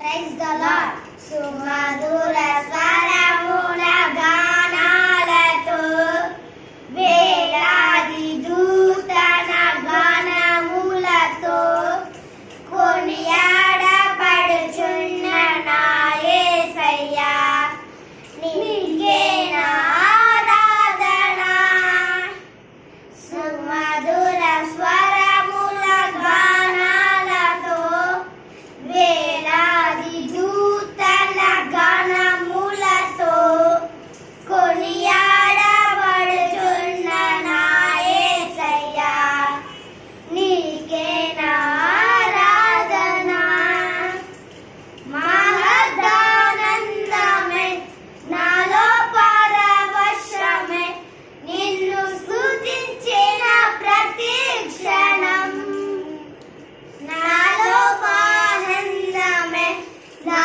Praise the Lord. సుమధుర స్వరముల గానాలతో వేలాది దూతల గానములతో కొనియాడబడుచున్న నా యేసయ్యా నీకే నా ఆరాధన. సుమధుర స్వరముల గానాలతో వేలాది దూతల గానములతో కొనియాడబడుచున్న నా యేసయ్యా నీకే నా ఆరాధన. మహదానందమే నాలో పరవశమే నిన్ను స్తుతించిన ప్రతి క్షణం. నాలో ఆనందమే నా